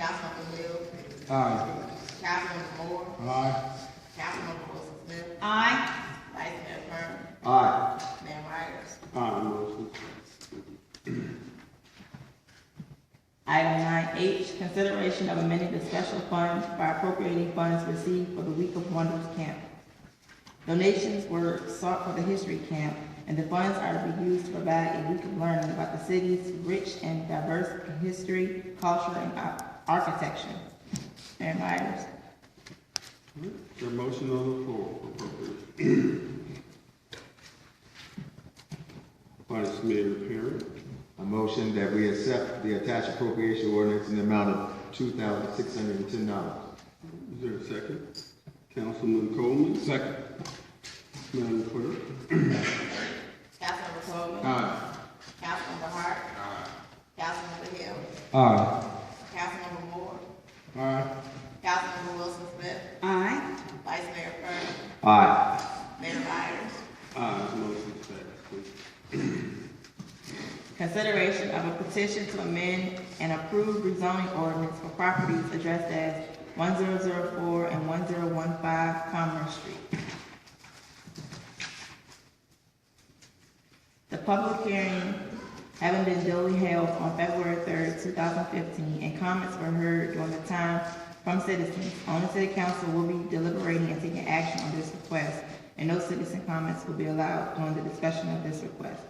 Councilmember Mills. Aye. Councilmember Moore. Aye. Councilmember Wilson Smith. Aye. Vice Mayor Kern. Aye. Mayor Myers. Aye, motion. Item 9H, consideration of amending the special fund by appropriating funds received for the Week of Wonders camp. Donations were sought for the history camp, and the funds are to be used to provide a week of learning about the city's rich and diverse history, culture, and architecture. Mayor Myers. Your motion on the floor for appropriation. Vice Mayor Perry. A motion that we accept the attached appropriation ordinance in the amount of $2,610. Is there a second? Councilman Coleman. Second. Madam Clerk. Councilmember Coleman. Aye. Councilmember Hart. Aye. Councilmember Hill. Aye. Councilmember Moore. Aye. Councilmember Wilson Smith. Aye. Vice Mayor Kern. Aye. Mayor Myers. Aye, motion passed. Consideration of a petition to amend and approve rezoning ordinance for properties addressed as 1004 and 1015 Commerce Street. The public hearing having been duly held on February 3rd, 2015, and comments were heard during the time from citizens. Only City Council will be deliberating and taking action on this request, and no citizen comments will be allowed during the discussion of this request.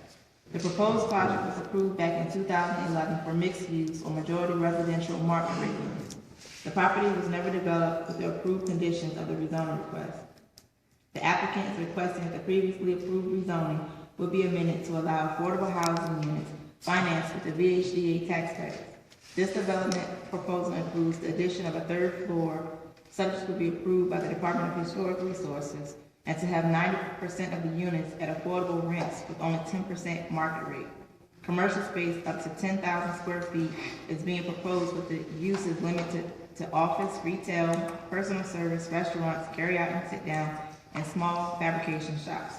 The proposed project was approved back in 2011 for mixed use or majority residential market rate units. The property was never developed with the approved conditions of the rezoning request. The applicant is requesting that the previously approved rezoning will be amended to allow affordable housing units financed with the VHDA tax credit. This development proposal includes the addition of a third floor, subject to be approved by the Department of Historic Resources, and to have 90% of the units at affordable rents with only 10% market rate. Commercial space up to 10,000 square feet is being proposed with the uses limited to office, retail, personal service, restaurants, carry-out and sit-down, and small fabrication shops.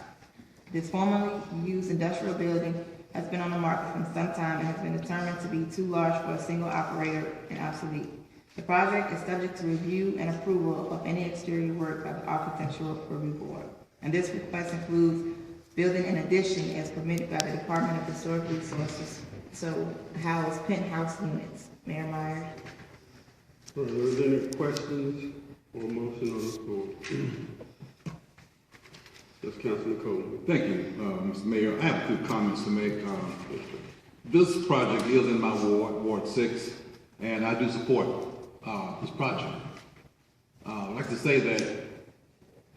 This formerly used industrial building has been on the market for some time and has been determined to be too large for a single operator and obsolete. The project is subject to review and approval of any exterior work by the Architectural Review Board. And this request includes building an addition as permitted by the Department of Historic Resources to house penthouse units. Mayor Myers. Are there any questions or motion on the floor? Yes, Councilman Coleman. Thank you, Mr. Mayor. I have a few comments to make. This project is in my ward, Ward 6, and I do support this project. I'd like to say that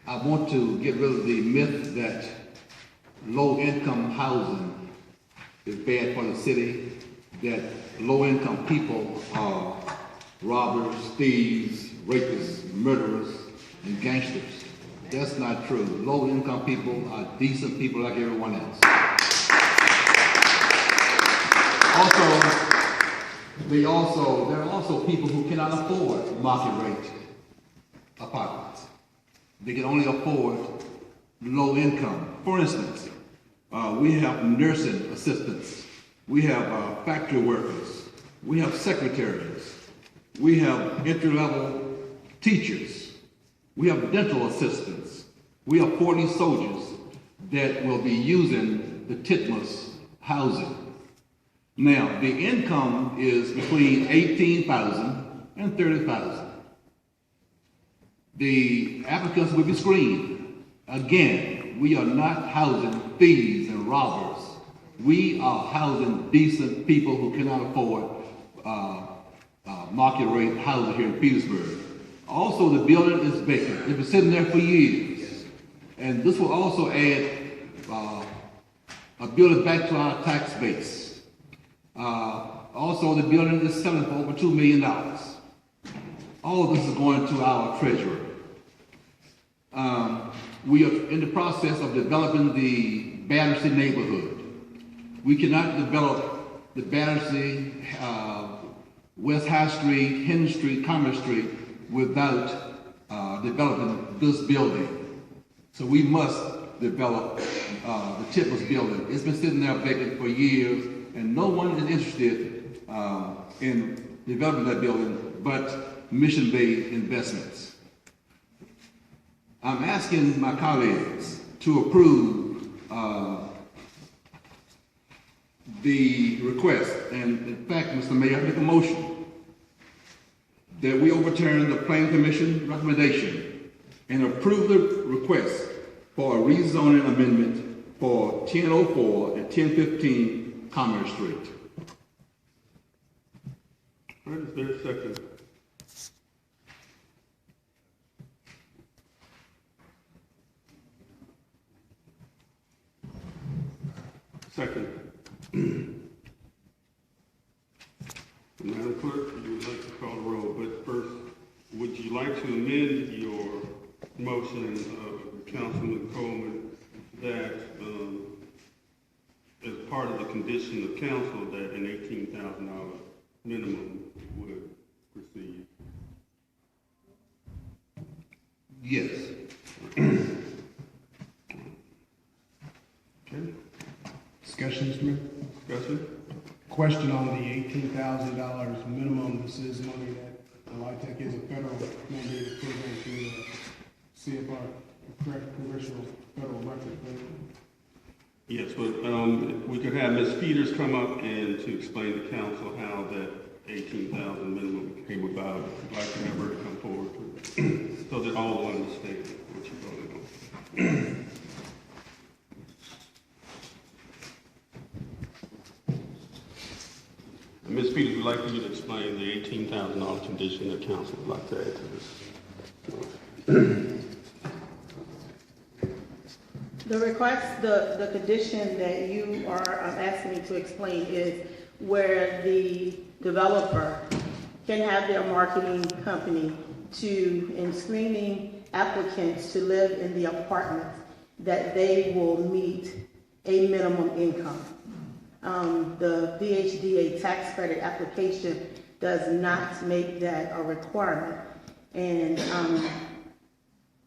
I want to get rid of the myth that low-income housing is bad for the city, that low-income people are robbers, thieves, rapists, murderers, and gangsters. That's not true. Low-income people are decent people like everyone else. There are also people who cannot afford market rate apartments. They can only afford low income. For instance, we have nursing assistants, we have factory workers, we have secretaries, we have entry-level teachers, we have dental assistants, we have 40 soldiers that will be using the Titmus housing. Now, the income is between $18,000 and $30,000. The applicants will be screened. Again, we are not housing thieves and robbers. We are housing decent people who cannot afford market rate housing here in Petersburg. Also, the building is vacant. It's been sitting there for years. And this will also add a building back to our tax base. Also, the building is selling for over $2 million. All of this is going to our treasury. We are in the process of developing the Battersea neighborhood. We cannot develop the Battersea, West High Street, Henry Street, Commerce Street without developing this building. So we must develop the Titmus building. It's been sitting there vacant for years, and no one is interested in development of that building, but Mission Bay Investments. I'm asking my colleagues to approve the request, and in fact, Mr. Mayor, I make a motion that we overturn the Planning Commission recommendation and approve the request for a rezoning amendment for 1004 and 1015 Commerce Street. All right, is there a second? Second. Madam Clerk, you would like to call the roll, but first, would you like to amend your motion, Councilman Coleman, that as part of the condition of council that an $18,000 minimum would proceed? Yes. Okay, Discussion, Mr. Mayor? discussion? Question on the $18,000 minimum. This is money that the LIHTC is a federal mandated program through the CFR, correct, Congressional Federal Record. Yes, but we could have Ms. Peters come up and to explain to council how that 18,000 minimum came about. I'd like to have her come forward so that all will understand what you're voting on. Ms. Peters, we'd like for you to explain the $18,000 condition that council would like to add to this. The request, the condition that you are asking me to explain is where the developer can have their marketing company in screening applicants to live in the apartments that they will meet a minimum income. The VHDA tax credit application does not make that a requirement, and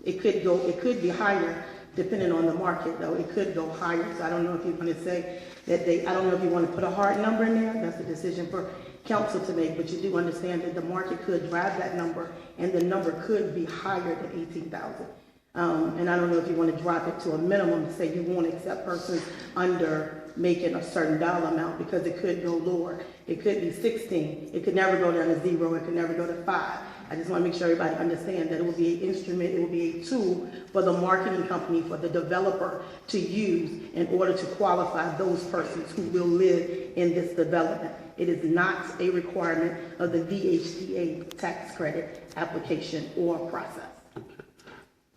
it could be higher depending on the market, though. It could go higher, so I don't know if you want to say that I don't know if you want to put a hard number in there. That's a decision for council to make, but you do understand that the market could drive that number, and the number could be higher than 18,000. And I don't know if you want to drop it to a minimum to say you won't accept persons under making a certain dollar amount, because it could go lower. It could be 16. It could never go down to 0. It could never go to 5. I just want to make sure everybody understands that it will be an instrument, it will be a tool for the marketing company, for the developer to use in order to qualify those persons who will live in this development. It is not a requirement of the VHDA tax credit application or process.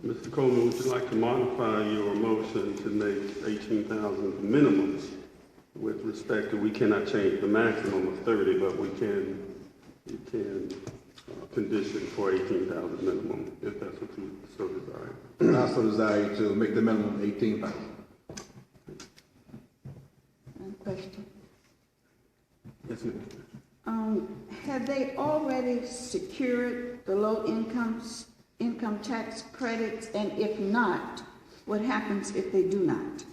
Mr. Coleman, would you like to modify your motion to make 18,000 the minimum with respect to, we cannot change the maximum of 30, but we can condition for 18,000 minimum, if that's what you so desire. I also desire to make the minimum 18,000. Question. Yes, ma'am. Have they already secured the low income tax credits? And if not, what happens if they do not?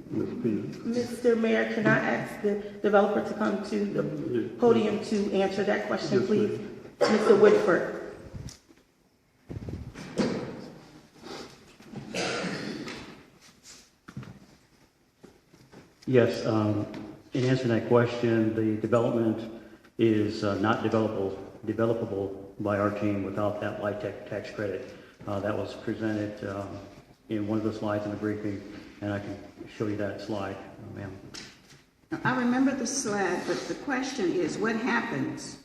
Ms. Peters. Mr. Mayor, can I ask the developer to come to the podium to answer that question, Yes, please? Mr. Whitford. Yes, in answering that question, the development is not developable by our team without that LIHTC tax credit. That was presented in one of the slides in the briefing, and I can show you that slide, ma'am. I remember the slide, but the question is, what happens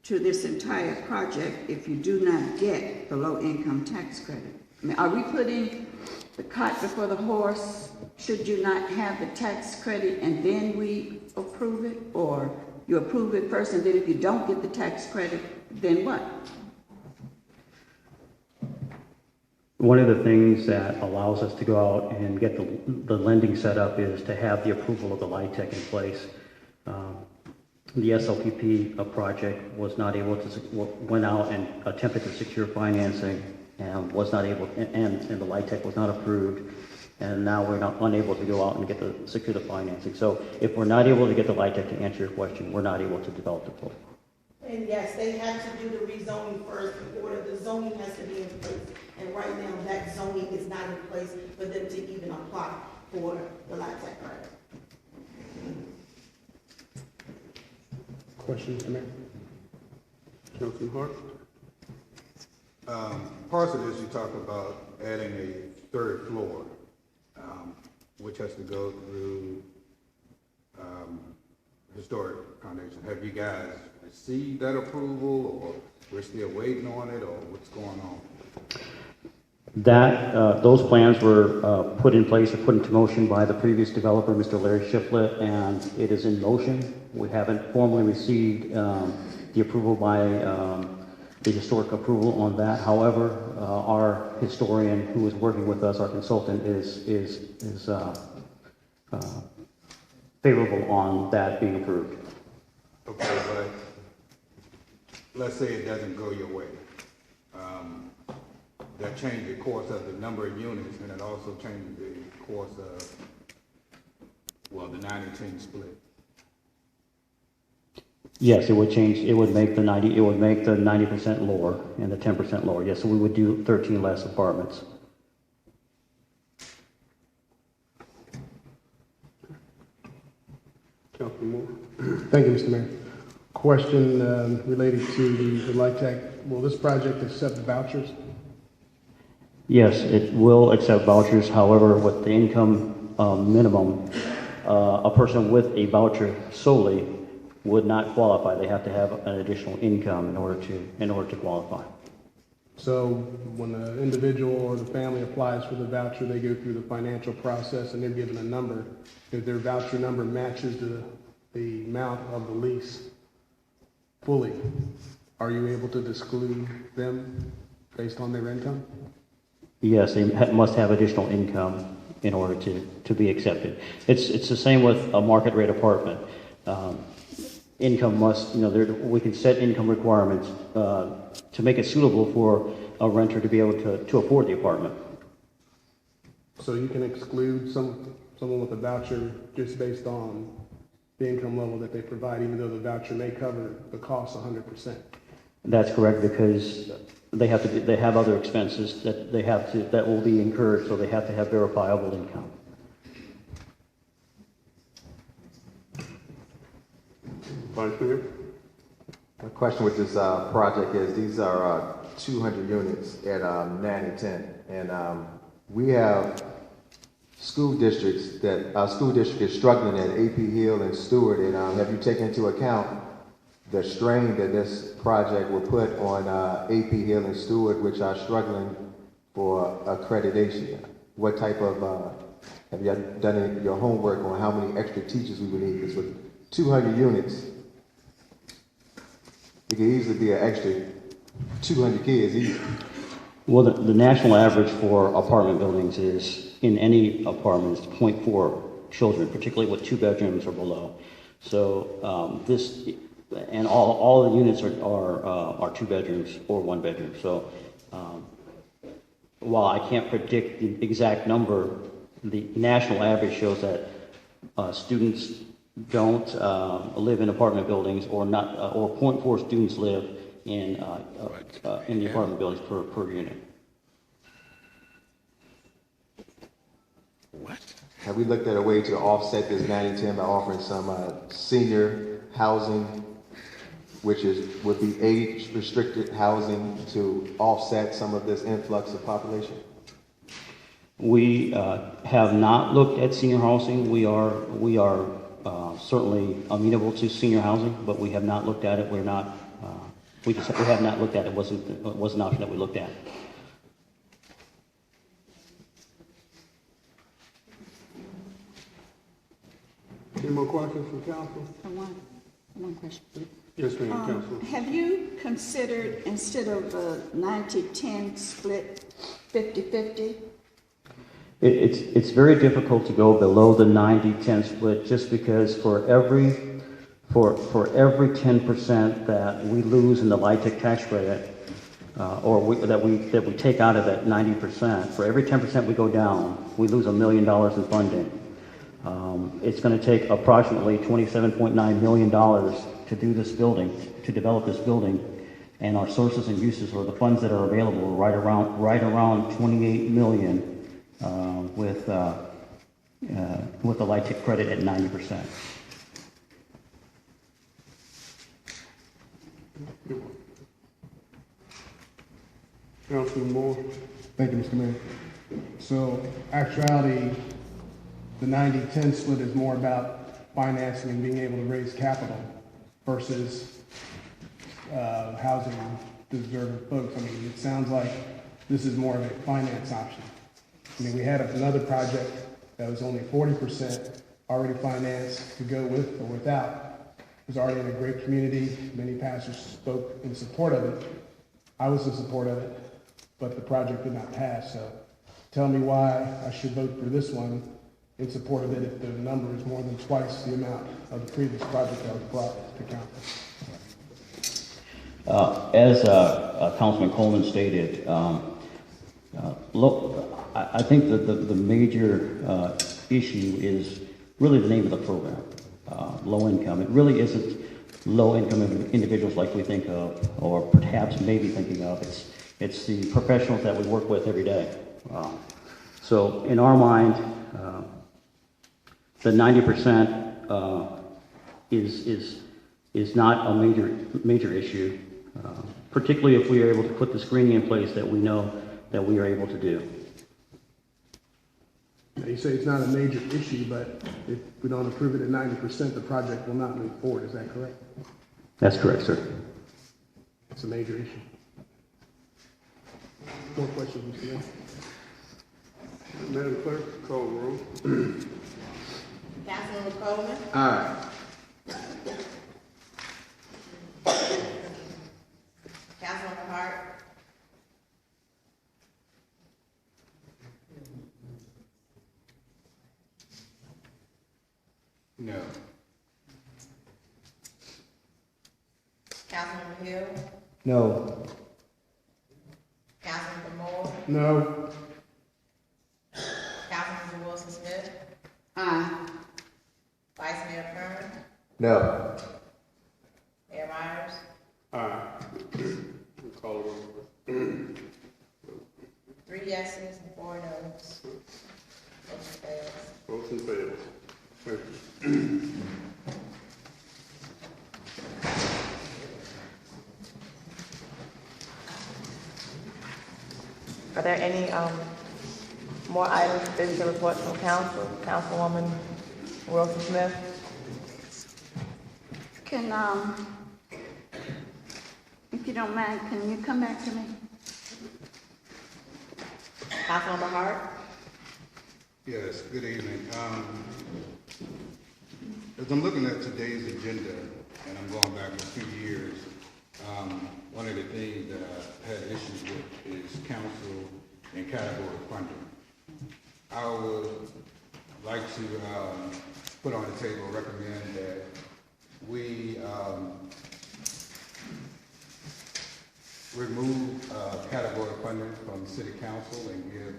to this entire project if you do not get the low income tax credit? I mean, are we putting the cart before the horse? Should you not have the tax credit and then we approve it? Or you approve it first, and then if you don't get the tax credit, then what? One of the things that allows us to go out and get the lending set up is to have the approval of the LIHTC in place. The SLPP project was not able to, went out and attempted to secure financing and was not able, and the LIHTC was not approved. and now we're not unable to go out and secure the financing. So if we're not able to get the LIHTC, to answer your question, we're not able to develop the pool. And yes, they have to do the rezoning first before the zoning has to be in place. And right now, that zoning is not in place for them to even apply for the LIHTC credit. Question, Mr. Mayor? Councilman Hart? Part of this, you talk about adding a third floor, which has to go through historic foundation. Have you guys received that approval, or we're still waiting on it, or what's going on? Those plans were put in place or put into motion by the previous developer, Mr. Larry Shiflett, and it is in motion. We haven't formally received the approval by the historic approval on that. However, our historian who is working with us, our consultant, is favorable on that being approved. Okay, but let's say it doesn't go your way. That changed the course of the number of units, and it also changed the course of, well, the 90-10 split. Yes, it would change. It would make the 90% lower and the 10% lower. Yes, so we would do 13 less apartments. Councilman Moore? Thank you, Mr. Mayor. Question related to the LIHTC. Will this project accept vouchers? Yes, it will accept vouchers. However, with the income minimum, a person with a voucher solely would not qualify. They have to have an additional income in order to qualify. So when the individual or the family applies for the voucher, they go through the financial process and they're given a number. If their voucher number matches the amount of the lease fully, are you able to exclude them based on their income? Yes, they must have additional income in order to be accepted. It's the same with a market rate apartment. Income must, we can set income requirements to make it suitable for a renter to be able to afford the apartment. So you can exclude someone with a voucher just based on the income level that they provide, even though the voucher may cover the cost 100%. That's correct, because they have other expenses that will be incurred, so they have to have verifiable income. Vice Mayor? My question with this project is, these are 200 units at 9 and 10, and we have school districts that our school district is struggling at AP Hill and Stewart, and have you taken into account the strain that this project will put on AP Hill and Stewart, which are struggling for accreditation? What type of, have you done your homework on how many extra teachers we would need? Because with 200 units, it could easily be an extra 200 kids easy. Well, the national average for apartment buildings is, in any apartment, is 0.4 children, particularly with 2 bedrooms or below. So and all the units are 2 bedrooms or 1 bedroom. So while I can't predict the exact number, the national average shows that students don't live in apartment buildings, or 0.4 students live in the apartment buildings per unit. Have we looked at a way to offset this 9 and 10 by offering some senior housing, which would be age-restricted housing, to offset some of this influx of population? We have not looked at senior housing. We are certainly amenable to senior housing, but we have not looked at it. We have not looked at it. It was an option that we looked at. Any more questions from council? One question. Yes, ma'am, Council. Have you considered, instead of a 90-10 split, 50-50? It's very difficult to go below the 90-10 split, just because for every 10% that we lose in the LIHTC tax credit, that we take out of that 90%. For every 10% we go down, we lose $1 million in funding. It's going to take approximately $27.9 million to do this building, to develop this building, and our sources and uses, or the funds that are available, right around 28 million with the LIHTC credit at 90%. Councilman Moore. Thank you, Mr. Mayor. So, actuality, the 90-10 split is more about financing and being able to raise capital versus housing deserving folks. I mean, it sounds like this is more of a finance option. I mean, we had another project that was only 40% already financed to go with or without. It was already in a great community. Many pastors spoke in support of it. I was in support of it, but the project did not pass. So tell me why I should vote for this one in support of it if the number is more than twice the amount of the previous project that was brought to council. As Councilman Coleman stated, I think that the major issue is really the name of the program, low income. It really isn't low income individuals like we think of, or perhaps maybe thinking of. It's the professionals that we work with every day. So in our mind, the 90% is not a major issue, particularly if we are able to put the screening in place that we know that we are able to do. Now, you say it's not a major issue, but if we don't approve it at 90%, the project will not move forward. Is that correct? That's correct, sir. It's a major issue. More questions, Mr. Mayor? Madam Clerk, call the roll. Councilmember Coleman. Aye. Councilmember Hart. No. Councilmember Hill. No. Councilmember Moore. No. Councilmember Wilson Smith. Aye. Vice Mayor Kern. No. Mayor Myers. Aye. Call the roll. 3 yeses and 4 noes. Motion fails. Motion fails. Thank you. Are there any more items to report from council? Councilwoman Wilson Smith? Can, if you don't mind, can you come back to me? Councilmember Hart. Yes, good evening. As I'm looking at today's agenda, and I'm going back a few years, one of the things that I've had issues with is council and category funding. I would like to put on the table, recommend that we remove category funding from the city council and give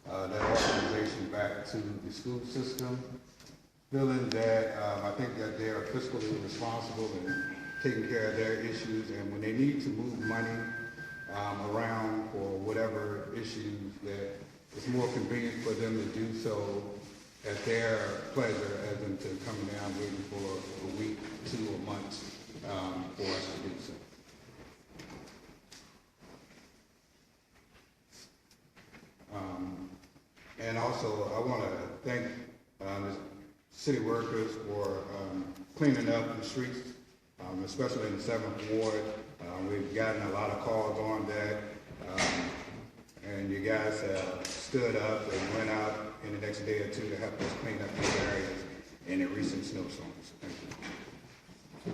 that authorization back to the school system, feeling that I think that they are fiscally responsible and taking care of their issues, and when they need to move money around for whatever issues, that it's more convenient for them to do so at their pleasure, as than to coming down waiting for a week, 2 or months for us to do so. And also, I want to thank the city workers for cleaning up the streets, especially in the 7th Ward. We've gotten a lot of calls on that, and you guys have stood up and went out in the next day or two to help us clean up these areas in the recent snowstorms. Thank you.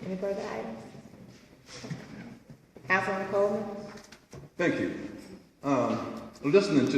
Any further items? Councilman Coleman? Thank you. Listening to